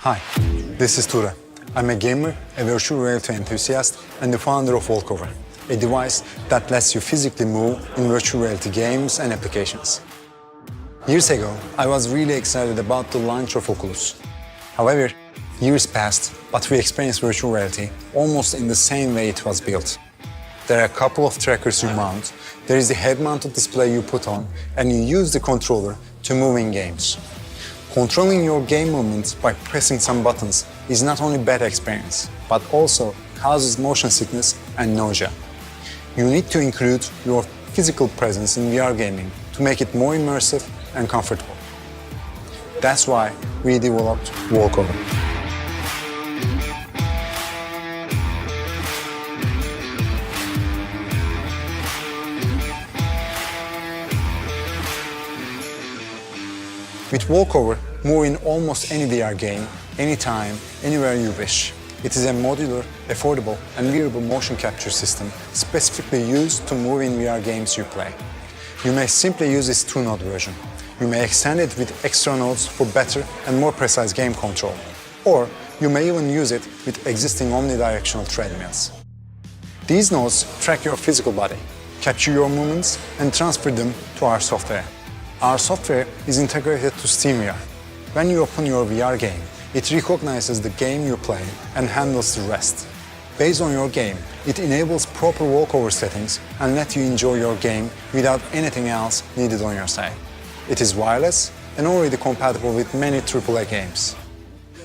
Hi, this is Tura. I'm a gamer, a virtual reality enthusiast, and the founder of WalkOVR, a device that lets you physically move in virtual reality games and applications. Years ago, I was really excited about the launch of Oculus. However, years passed, but we experienced virtual reality almost in the same way it was built. There are a couple of trackers you mount, there is the head-mounted display you put on, and you use the controller to move in games. Controlling your game movements by pressing some buttons is not only a bad experience, but also causes motion sickness and nausea. You need to include your physical presence in VR gaming to make it more immersive and comfortable. That's why we developed WalkOVR. With WalkOVR, move in almost any VR game, anytime, anywhere you wish. It is a modular, affordable, and wearable motion capture system specifically used to move in VR games you play. You may simply use its 2-node version. You may extend it with extra nodes for better and more precise game control. Or you may even use it with existing omnidirectional treadmills. These nodes track your physical body, capture your movements, and transfer them to our software. Our software is integrated to SteamVR. When you open your VR game, it recognizes the game you play and handles the rest. Based on your game, it enables proper walkover settings and lets you enjoy your game without anything else needed on your side. It is wireless and already compatible with many AAA games.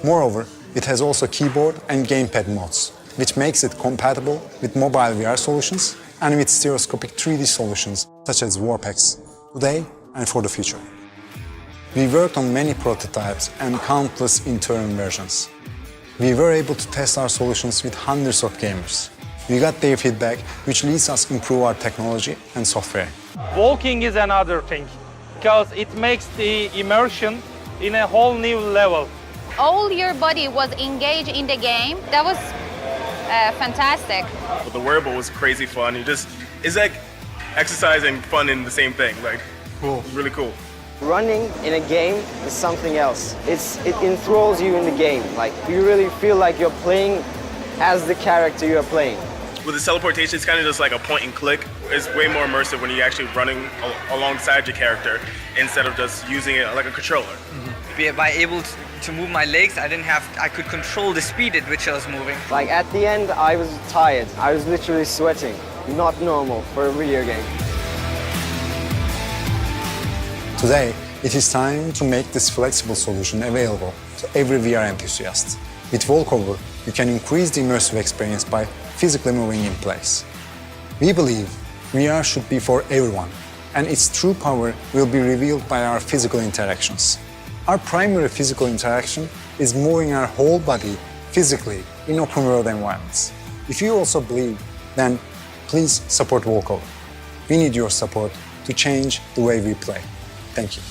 Moreover, it has also keyboard and gamepad modes, which makes it compatible with mobile VR solutions and with stereoscopic 3D solutions such as WarpX, today and for the future. We worked on many prototypes and countless interim versions. We were able to test our solutions with hundreds of gamers. We got their feedback, which leads us to improve our technology and software. Walking is another thing, because it makes the immersion in a whole new level. All your body was engaged in the game. That was fantastic. Well, the wearable was crazy fun. It's like exercise and fun in the same thing. Like, cool. Really cool. Running in a game is something else. It enthralls you in the game. Like, you really feel like you're playing as the character you're playing. With the teleportation, it's kind of just like a point and click. It's way more immersive when you're actually running alongside your character instead of just using it like a controller. Mm-hmm. By able to move my legs, I could control the speed at which I was moving. Like, at the end, I was tired. I was literally sweating. Not normal for a video game. Today, it is time to make this flexible solution available to every VR enthusiast. With WalkOVR, you can increase the immersive experience by physically moving in place. We believe VR should be for everyone, and its true power will be revealed by our physical interactions. Our primary physical interaction is moving our whole body physically in open-world environments. If you also believe, then please support WalkOVR. We need your support to change the way we play. Thank you.